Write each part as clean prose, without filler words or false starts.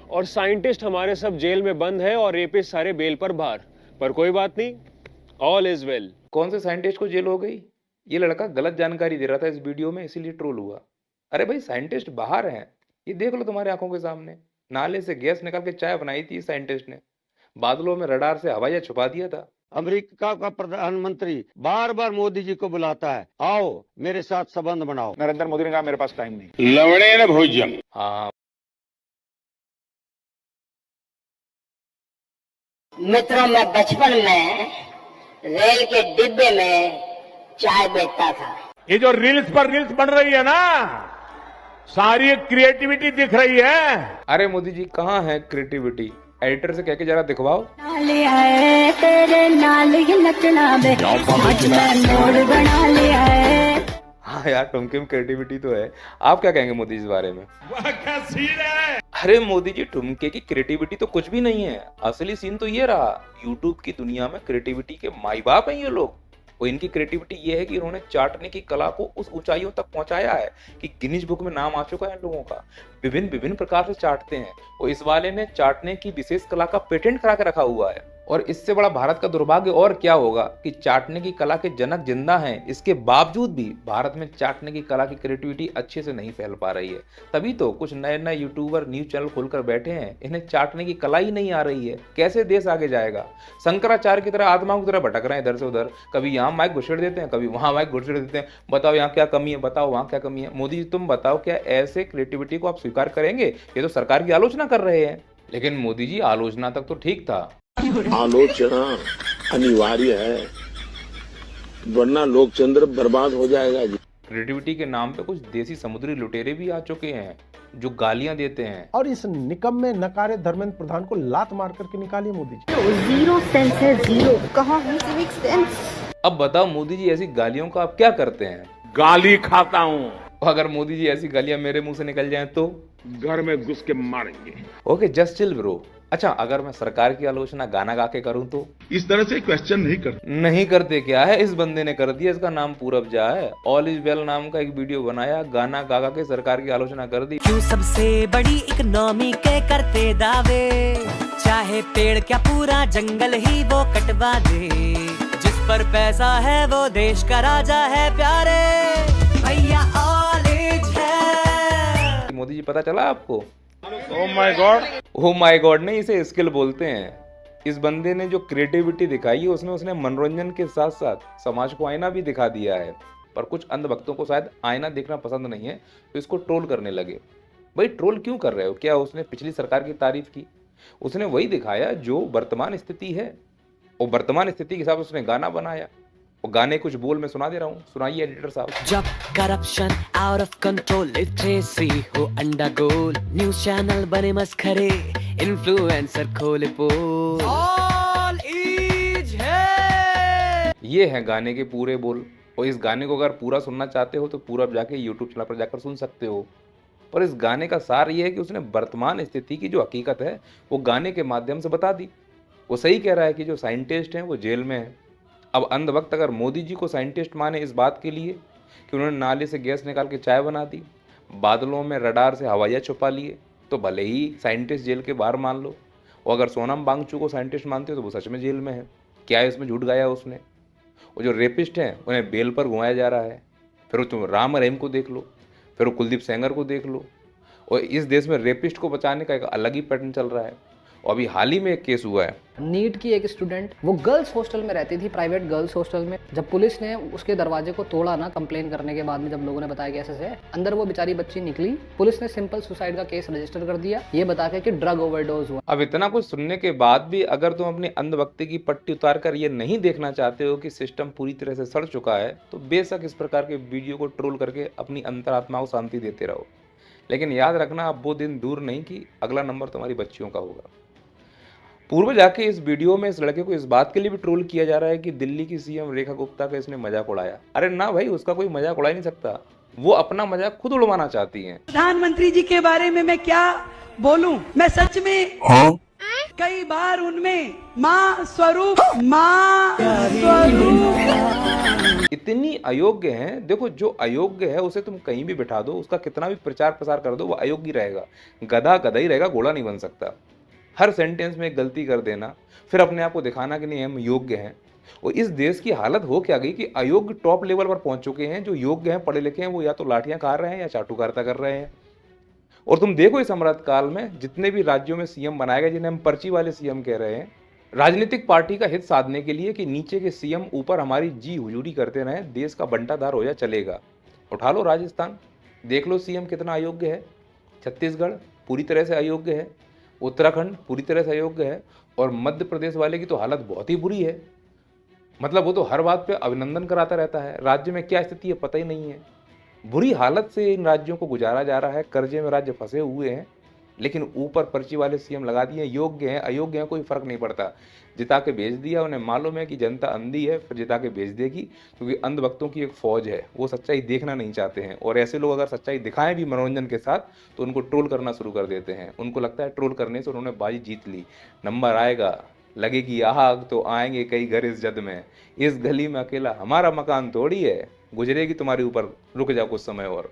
और साइंटिस्ट हमारे सब जेल में बंद है और रेपिस्ट सारे बेल पर बाहर। पर कोई बात नहीं, ऑल इज वेल। कौन से साइंटिस्ट को जेल हो गई? ये लड़का गलत जानकारी दे रहा था इस वीडियो में, इसीलिए ट्रोल हुआ। अरे भाई, साइंटिस्ट बाहर हैं, ये देख लो तुम्हारे आंखों के सामने। नाले से गैस निकाल के चाय बनाई थी साइंटिस्ट ने, बादलों में रडार से हवाइयां छुपा दिया था। अमेरिका का प्रधानमंत्री बार बार मोदी जी को बुलाता है, आओ मेरे साथ संबंध बनाओ। नरेंद्र मोदी ने कहा मेरे पास टाइम नहीं। लवणे न भोजन। हाँ, मित्रों, मैं बचपन में रेल के डिब्बे में चाय बेचता था। ये जो रील्स पर रील्स बन रही है ना, सारी क्रिएटिविटी दिख रही है। अरे मोदी जी, कहाँ है क्रिएटिविटी? एडिटर से कह के जरा दिखवाओ। नाले आए तेरे नाल ही नचना बे, आज मैं मोड़ बना लिया है। हाँ यार, ठुमके में क्रिएटिविटी तो है। आप क्या कहेंगे मोदी जी इस बारे में? वह क्या सीन है? अरे मोदी जी, ठुमके की क्रिएटिविटी तो कुछ भी नहीं है। असली सीन तो ये रहा, यूट्यूब की दुनिया में क्रिएटिविटी के माई बाप हैं ये लोग। और इनकी क्रिएटिविटी ये है कि इन्होंने चाटने की कला को उस ऊंचाइयों तक पहुंचाया है कि गिनीज बुक में नाम आ चुका है इन लोगों का। विभिन्न प्रकार से चाटते हैं, और इस वाले ने चाटने की विशेष कला का पेटेंट करा के रखा हुआ है। और इससे बड़ा भारत का दुर्भाग्य और क्या होगा कि चाटने की कला के जनक जिंदा हैं, इसके बावजूद भी भारत में चाटने की कला की क्रिएटिविटी अच्छे से नहीं फैल पा रही है। तभी तो कुछ नए यूट्यूबर न्यूज चैनल खोलकर बैठे हैं, इन्हें चाटने की कला ही नहीं आ रही है। कैसे देश आगे जाएगा? शंकराचार्य की तरह आत्माओं की तरह भटक रहे हैं इधर से उधर। कभी यहाँ माइक घुसेड़ देते हैं, कभी वहां माइक घुसेड़ देते हैं। बताओ यहाँ क्या कमी है, बताओ वहां क्या कमी है। मोदी जी, तुम बताओ, क्या ऐसे क्रिएटिविटी को आप स्वीकार करेंगे? ये तो सरकार की आलोचना कर रहे हैं। लेकिन मोदी जी, आलोचना तक तो ठीक था। आलोचना अनिवार्य है, वरना लोकतंत्र बर्बाद हो जाएगा जी। क्रिएटिविटी के नाम पे कुछ देसी समुद्री लुटेरे भी आ चुके हैं जो गालियां देते हैं। और इस निकम में नकारे धर्मेंद्र प्रधान को लात मार करके निकालिए मोदी जी। जीरो सेंस है, जीरो। कहाँ है सिविक सेंस? अब बताओ मोदी जी, ऐसी गालियों का आप क्या करते हैं? गाली खाता हूँ। अगर मोदी जी ऐसी गालियां मेरे मुंह से निकल जाएं तो घर में घुस के मारेंगे। Okay, just chill bro. अच्छा, अगर मैं सरकार की आलोचना गाना गा के करूं तो? इस तरह से क्वेश्चन नहीं करते क्या है? इस बंदे ने कर दिया, इसका नाम पूरब जा है। ऑल इज वेल नाम का एक वीडियो बनाया, गाना गा गा के सरकार की आलोचना कर दी। क्यों सबसे बड़ी इकोनॉमी के करते दावे, चाहे पेड़ क्या पूरा जंगल ही वो कटवा दे। जिस पर पैसा है वो देश का राजा है प्यारे, भैया ऑल इज है। मोदी जी, पता चला आपको? Oh my God. Oh my God नहीं, इसे स्किल बोलते हैं। इस बंदे ने जो क्रिएटिविटी दिखाई है, उसने मनोरंजन के साथ साथ समाज को आईना भी दिखा दिया है। पर कुछ अंधभक्तों को शायद आईना देखना पसंद नहीं है, तो इसको ट्रोल करने लगे। भाई, ट्रोल क्यों कर रहे हो? क्या उसने पिछली सरकार की तारीफ की? उसने वही दिखाया जो वर्तमान स्थिति है, और वर्तमान स्थिति के हिसाब से उसने गाना बनाया। और गाने कुछ बोल मैं सुना दे रहा हूँ, सुनाइए एडिटर साहब। जब corruption out of control, literacy हो अंडरगोल, न्यूज़ चैनल बने मस्खरे, इन्फ्लुएंसर खोले पोल, ऑल इज है। ये है गाने के पूरे बोल। और इस गाने को अगर पूरा सुनना चाहते हो तो पूरा जाके यूट्यूब चैनल पर जाकर सुन सकते हो। और इस गाने का सार ये है कि उसने वर्तमान स्थिति की जो हकीकत है वो गाने के माध्यम से बता दी। वो सही कह रहा है कि जो साइंटिस्ट हैं वो जेल में हैं। अब अंधभक्त अगर मोदी जी को साइंटिस्ट माने इस बात के लिए कि उन्होंने नाले से गैस निकाल के चाय बना दी, बादलों में रडार से हवाइयाँ छुपा लिए, तो भले ही साइंटिस्ट जेल के बाहर मान लो। और अगर सोनम बांगचू को साइंटिस्ट मानते हो तो वो सच में जेल में है। क्या है इसमें झूठ गाया उसने? वो जो रेपिस्ट हैं उन्हें बेल पर घुमाया जा रहा है। फिर तुम राम रहीम को देख लो, फिर वो कुलदीप सेंगर को देख लो। और इस देश में रेपिस्ट को बचाने का एक अलग ही पैटर्न चल रहा है। और अभी हाल ही में एक केस हुआ है, नीट की एक स्टूडेंट, वो गर्ल्स हॉस्टल में रहती थी, प्राइवेट गर्ल्स हॉस्टल में। जब पुलिस ने उसके दरवाजे को तोड़ा ना, कंप्लेन करने के बाद में, जब लोगों ने बताया कि ऐसे अंदर वो बेचारी बच्ची निकली, पुलिस ने सिंपल सुसाइड का केस रजिस्टर कर दिया, ये बता के कि ड्रग ओवरडोज हुआ। अब इतना कुछ सुनने के बाद भी अगर तुम अपनी अंधभक्ति की पट्टी उतार कर ये नहीं देखना चाहते हो कि सिस्टम पूरी तरह से सड़ चुका है, तो बेशक इस प्रकार के वीडियो को ट्रोल करके अपनी अंतरात्मा को शांति देते रहो। लेकिन याद रखना, अब वो दिन दूर नहीं कि अगला नंबर तुम्हारी बच्चियों का होगा। पूर्व जाके इस वीडियो में इस लड़के को इस बात के लिए भी ट्रोल किया जा रहा है कि दिल्ली की सीएम रेखा गुप्ता का इसने मजाक उड़ाया। अरे ना भाई, उसका कोई मजाक उड़ा ही नहीं सकता, वो अपना मजाक खुद उड़वाना चाहती हैं। प्रधानमंत्री जी के बारे में मैं क्या बोलूं? मैं सच में कई बार उनमें माँ स्वरूप इतनी अयोग्य हैं। देखो, जो अयोग्य है उसे तुम कहीं भी बिठा दो, उसका कितना भी प्रचार प्रसार कर दो, वो अयोग्य ही रहेगा। गधा गधा ही रहेगा, घोड़ा नहीं बन सकता। हर सेंटेंस में एक गलती कर देना, फिर अपने आप को दिखाना कि नहीं हम योग्य हैं। और इस देश की हालत हो क्या गई कि अयोग्य टॉप लेवल पर पहुंच चुके हैं। जो योग्य हैं, पढ़े लिखे हैं, वो या तो लाठियां खा रहे हैं या चाटुकारिता कर रहे हैं। और तुम देखो इस अमृत काल में जितने भी राज्यों में सीएम बनाए गए, जिन्हें हम पर्ची वाले सीएम कह रहे हैं, राजनीतिक पार्टी का हित साधने के लिए कि नीचे के सीएम ऊपर हमारी जी हुजूरी करते रहें, देश का बंटाधार हो जाए, चलेगा। उठा लो राजस्थान, देख लो सीएम कितना अयोग्य है। छत्तीसगढ़ पूरी तरह से अयोग्य है। उत्तराखंड पूरी तरह से अयोग्य है। और मध्य प्रदेश वाले की तो हालत बहुत ही बुरी है। मतलब वो तो हर बात पे अभिनंदन कराता रहता है। राज्य में क्या स्थिति है पता ही नहीं है। बुरी हालत से इन राज्यों को गुजारा जा रहा है। कर्जे में राज्य फंसे हुए हैं, लेकिन ऊपर पर्ची वाले सीएम लगा दिए। योग्य हैं अयोग्य हैं कोई फर्क नहीं पड़ता, जिता के भेज दिया। उन्हें मालूम है कि जनता अंधी है, फिर जिता के भेज देगी, क्योंकि अंधभक्तों की एक फौज है, वो सच्चाई देखना नहीं चाहते हैं। और ऐसे लोग अगर सच्चाई दिखाएं भी मनोरंजन के साथ, तो उनको ट्रोल करना शुरू कर देते हैं। उनको लगता है ट्रोल करने से उन्होंने बाजी जीत ली, नंबर आएगा, लगेगी आग तो आएंगे कई घर इस जद में, इस गली में अकेला हमारा मकान थोड़ी है, गुजरेगी तुम्हारे ऊपर, रुक जाओ कुछ समय और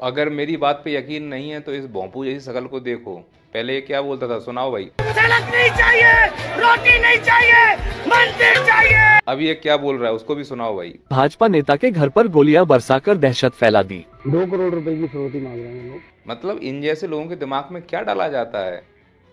अगर मेरी बात पे यकीन नहीं है तो इस भोंपू जैसी शकल को देखो। पहले ये क्या बोलता था, सुनाओ भाई। सड़क नहीं चाहिए, रोटी नहीं चाहिए, मंदिर चाहिए। अब ये क्या बोल रहा है, उसको भी सुनाओ भाई। भाजपा नेता के घर पर गोलियां बरसाकर दहशत फैला दी। 2 करोड़ रुपए की फिरौती मांग रहे हैं लोग। मतलब इन जैसे लोगों के दिमाग में क्या डाला जाता है?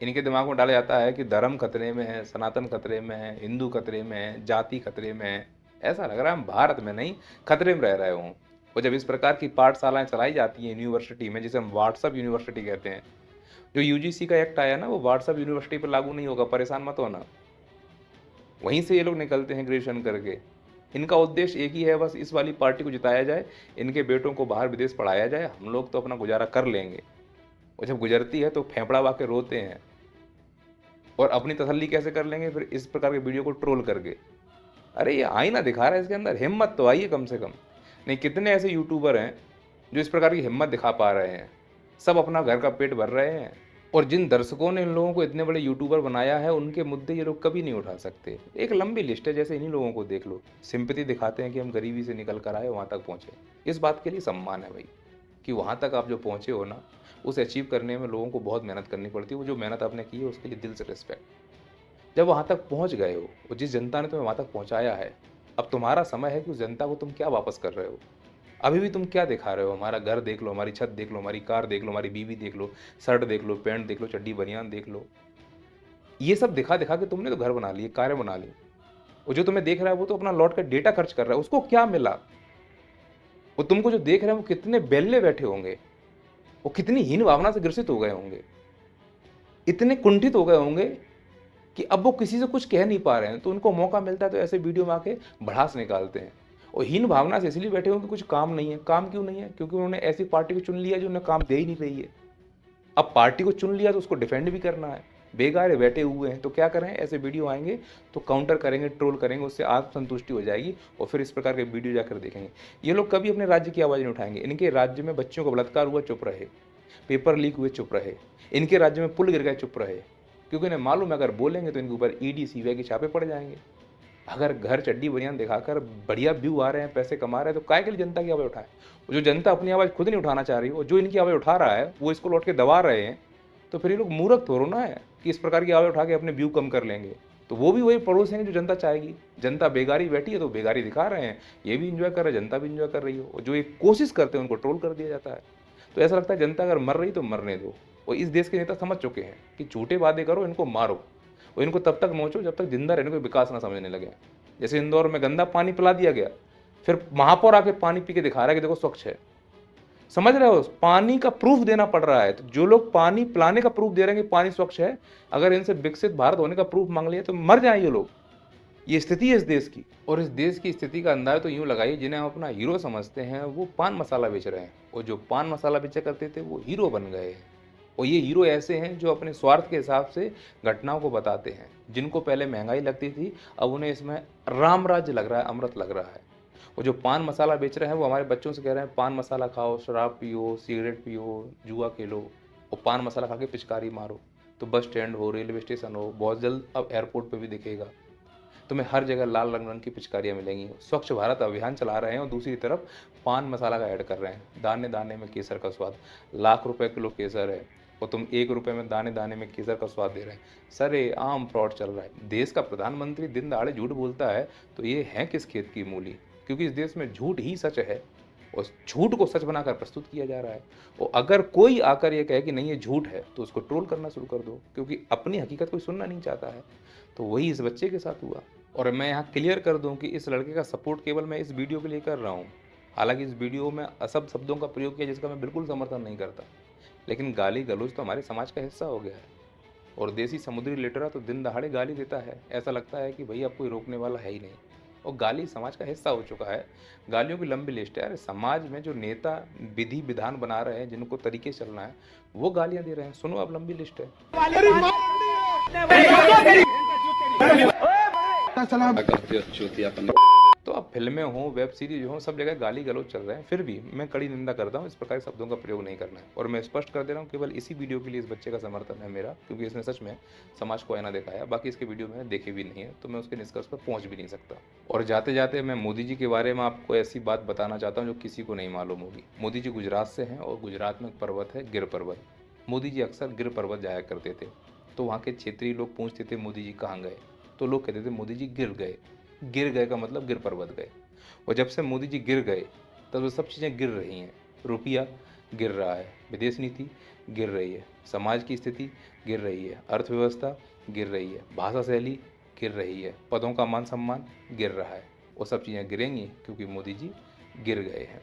इनके दिमाग में डाला जाता है कि धर्म खतरे में है, सनातन खतरे में है, हिंदू खतरे में है, जाति खतरे में है। ऐसा लग रहा है हम भारत में नहीं खतरे में रह रहे हों। और जब इस प्रकार की पाठशालाएं चलाई जाती हैं यूनिवर्सिटी में, जिसे हम व्हाट्सएप यूनिवर्सिटी कहते हैं, जो यूजीसी का एक्ट आया ना, वो व्हाट्सएप यूनिवर्सिटी पर लागू नहीं होगा, परेशान मत होना। वहीं से ये लोग निकलते हैं ग्रेजुएशन करके। इनका उद्देश्य एक ही है, बस इस वाली पार्टी को जिताया जाए, इनके बेटों को बाहर विदेश पढ़ाया जाए, हम लोग तो अपना गुजारा कर लेंगे। और जब गुजरती है तो फेंफड़ा वा के रोते हैं। और अपनी तसल्ली कैसे कर लेंगे? फिर इस प्रकार के वीडियो को ट्रोल करके। अरे ये आईना दिखा रहा है, इसके अंदर हिम्मत तो आइए कम से कम। नहीं, कितने ऐसे यूट्यूबर हैं जो इस प्रकार की हिम्मत दिखा पा रहे हैं? सब अपना घर का पेट भर रहे हैं। और जिन दर्शकों ने इन लोगों को इतने बड़े यूट्यूबर बनाया है, उनके मुद्दे ये लोग कभी नहीं उठा सकते। एक लंबी लिस्ट है, जैसे इन्हीं लोगों को देख लो, सिंपैथी दिखाते हैं कि हम गरीबी से निकल कर आए, वहाँ तक पहुँचे। इस बात के लिए सम्मान है भाई, कि वहाँ तक आप जो पहुँचे हो ना, उसे अचीव करने में लोगों को बहुत मेहनत करनी पड़ती है। वो जो मेहनत आपने की है उसके लिए दिल से रिस्पेक्ट। जब वहाँ तक पहुँच गए हो और जिस जनता ने तुम्हें वहाँ तक पहुँचाया है, अब तुम्हारा समय है कि उस जनता को तुम क्या वापस कर रहे हो। अभी भी तुम क्या दिखा रहे हो? हमारा घर देख लो, हमारी छत देख लो, हमारी कार देख लो, हमारी बीवी देख लो, शर्ट देख लो, पैंट देख लो, चड्डी बनियान देख लो। ये सब दिखा दिखा के तुमने तो घर बना लिए, कारें बना ली। और जो तुम्हें देख रहा है वो तो अपना लौट कर डेटा खर्च कर रहा है, उसको क्या मिला? वो तुमको जो देख रहे हैं वो कितने बेल्ले बैठे होंगे, वो कितनी हीन भावना से ग्रसित हो गए होंगे, इतने कुंठित हो गए होंगे कि अब वो किसी से कुछ कह नहीं पा रहे हैं। तो उनको मौका मिलता है तो ऐसे वीडियो में आके भड़ास निकालते हैं। और हीन भावना से इसलिए बैठे होंगे कुछ काम नहीं है। काम क्यों नहीं है? क्योंकि उन्होंने ऐसी पार्टी को चुन लिया जो उन्हें काम दे ही नहीं रही है। अब पार्टी को चुन लिया तो उसको डिफेंड भी करना है। बेगारे बैठे हुए हैं तो क्या करें? ऐसे वीडियो आएंगे तो काउंटर करेंगे, ट्रोल करेंगे, उससे आत्मसंतुष्टि हो जाएगी और फिर इस प्रकार के वीडियो जाकर देखेंगे। ये लोग कभी अपने राज्य की आवाज़ नहीं उठाएंगे। इनके राज्य में बच्चों का बलात्कार हुआ, चुप रहे। पेपर लीक हुए, चुप रहे। इनके राज्य में पुल गिर गए, चुप रहे। क्योंकि इन्हें मालूम है अगर बोलेंगे तो इनके ऊपर ईडी सीबीआई के छापे पड़ जाएंगे। अगर घर चड्डी बनियान दिखाकर बढ़िया व्यू आ रहे हैं, पैसे कमा रहे हैं, तो काय के लिए जनता की आवाज़ उठाए? जो जनता अपनी आवाज़ खुद नहीं उठाना चाह रही हो, जो इनकी आवाज़ उठा रहा है वो इसको लौट के दबा रहे हैं, तो फिर ये लोग मूर्ख थोड़ा ना है कि इस प्रकार की आवाज़ उठा के अपने व्यू कम कर लेंगे। तो वो भी वही पड़ोसेंगे जो जनता चाहेगी। जनता बेगारी बैठी है तो बेगारी दिखा रहे हैं, ये भी इंजॉय कर रहे हैं, जनता भी इंजॉय कर रही हो। और जो एक कोशिश करते हैं उनको ट्रोल कर दिया जाता है। तो ऐसा लगता है जनता अगर मर रही तो मरने दो। और इस देश के नेता समझ चुके हैं कि झूठे वादे करो, इनको मारो और इनको तब तक नोचो जब तक जिंदा रहने को विकास ना समझने लगे। जैसे इंदौर में गंदा पानी पिला दिया गया, फिर महापौर आके पानी पी के दिखा रहा है कि देखो स्वच्छ है। समझ रहे हो? पानी का प्रूफ देना पड़ रहा है। तो जो लोग पानी पिलाने का प्रूफ दे रहे हैं कि पानी स्वच्छ है, अगर इनसे विकसित भारत होने का प्रूफ मांग लिया तो मर जाए ये लोग। ये स्थिति है इस देश की। और इस देश की स्थिति का अंदाज तो यूं लगाइए, जिन्हें हम अपना हीरो समझते हैं वो पान मसाला बेच रहे हैं, और जो पान मसाला बेचा करते थे वो हीरो बन गए हैं। और ये हीरो ऐसे हैं जो अपने स्वार्थ के हिसाब से घटनाओं को बताते हैं। जिनको पहले महंगाई लगती थी, अब उन्हें इसमें राम राज्य लग रहा है, अमृत लग रहा है। और जो पान मसाला बेच रहे हैं वो हमारे बच्चों से कह रहे हैं पान मसाला खाओ, शराब पियो, सिगरेट पियो, जुआ खेलो और पान मसाला खा के पिचकारी मारो। तो बस स्टैंड हो, रेलवे स्टेशन हो, बहुत जल्द अब एयरपोर्ट पे भी दिखेगा। तुम्हें हर जगह लाल रंग की पिचकारियां मिलेंगी। स्वच्छ भारत अभियान चला रहे हैं और दूसरी तरफ पान मसाला का ऐड कर रहे हैं। दाने दाने में केसर का स्वाद, लाख रुपए किलो केसर है और तुम 1 रुपए में दाने दाने में केसर का स्वाद दे रहे हैं। सरे आम फ्रॉड चल रहा है। देश का प्रधानमंत्री दिन दहाड़े झूठ बोलता है तो ये है किस खेत की मूली, क्योंकि इस देश में झूठ ही सच है और झूठ को सच बनाकर प्रस्तुत किया जा रहा है। और अगर कोई आकर ये कहे कि नहीं ये झूठ है तो उसको ट्रोल करना शुरू कर दो, क्योंकि अपनी हकीकत कोई सुनना नहीं चाहता है। तो वही इस बच्चे के साथ हुआ। और मैं यहाँ क्लियर कर दूं कि इस लड़के का सपोर्ट केवल मैं इस वीडियो के लिए कर रहा हूँ। हालांकि इस वीडियो में असभ शब्दों का प्रयोग किया जिसका मैं बिल्कुल समर्थन नहीं करता, लेकिन गाली गलौज तो हमारे समाज का हिस्सा हो गया है। और देसी समुद्री लिटरा तो दिन दहाड़े गाली देता है, ऐसा लगता है कि भाई अब कोई रोकने वाला है ही नहीं। और गाली समाज का हिस्सा हो चुका है। गालियों की लंबी लिस्ट है। अरे समाज में जो नेता विधि विधान बना रहे हैं, जिनको तरीके चलना है, वो गालियां दे रहे हैं। सुनो अब लंबी लिस्ट है। तो अब फिल्में हों, वेब सीरीज हों, सब जगह गाली गलौज चल रहे हैं। फिर भी मैं कड़ी निंदा करता हूँ, इस प्रकार के शब्दों का प्रयोग नहीं करना है। और मैं स्पष्ट कर दे रहा हूँ, केवल इसी वीडियो के लिए इस बच्चे का समर्थन है मेरा, क्योंकि इसने सच में समाज को आईना दिखाया। बाकी इसके वीडियो मैंने देखे भी नहीं है, तो मैं उसके निष्कर्ष पर पहुँच भी नहीं सकता। और जाते जाते मैं मोदी जी के बारे में आपको ऐसी बात बताना चाहता हूँ जो किसी को नहीं मालूम होगी। मोदी जी गुजरात से हैं और गुजरात में एक पर्वत है गिर पर्वत। मोदी जी अक्सर गिर पर्वत जाया करते थे, तो वहाँ के क्षेत्रीय लोग पूछते थे मोदी जी कहाँ गए, तो लोग कहते थे मोदी जी गिर गए। गिर गए का मतलब गिर पर्वत गए। और जब से मोदी जी गिर गए तब वो सब चीज़ें गिर रही हैं। रुपया गिर रहा है, विदेश नीति गिर रही है, समाज की स्थिति गिर रही है, अर्थव्यवस्था गिर रही है, भाषा शैली गिर रही है, पदों का मान सम्मान गिर रहा है। वो सब चीज़ें गिरेंगी क्योंकि मोदी जी गिर गए हैं।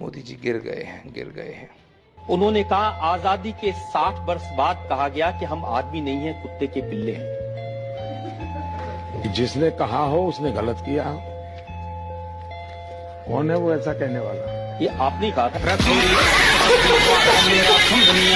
मोदी जी गिर गए हैं, गिर गए हैं। उन्होंने कहा आजादी के 60 वर्ष बाद कहा गया कि हम आदमी नहीं हैं, कुत्ते के पिल्ले हैं। जिसने कहा हो उसने गलत किया हो। कौन है वो ऐसा कहने वाला? ये आपने कहा था।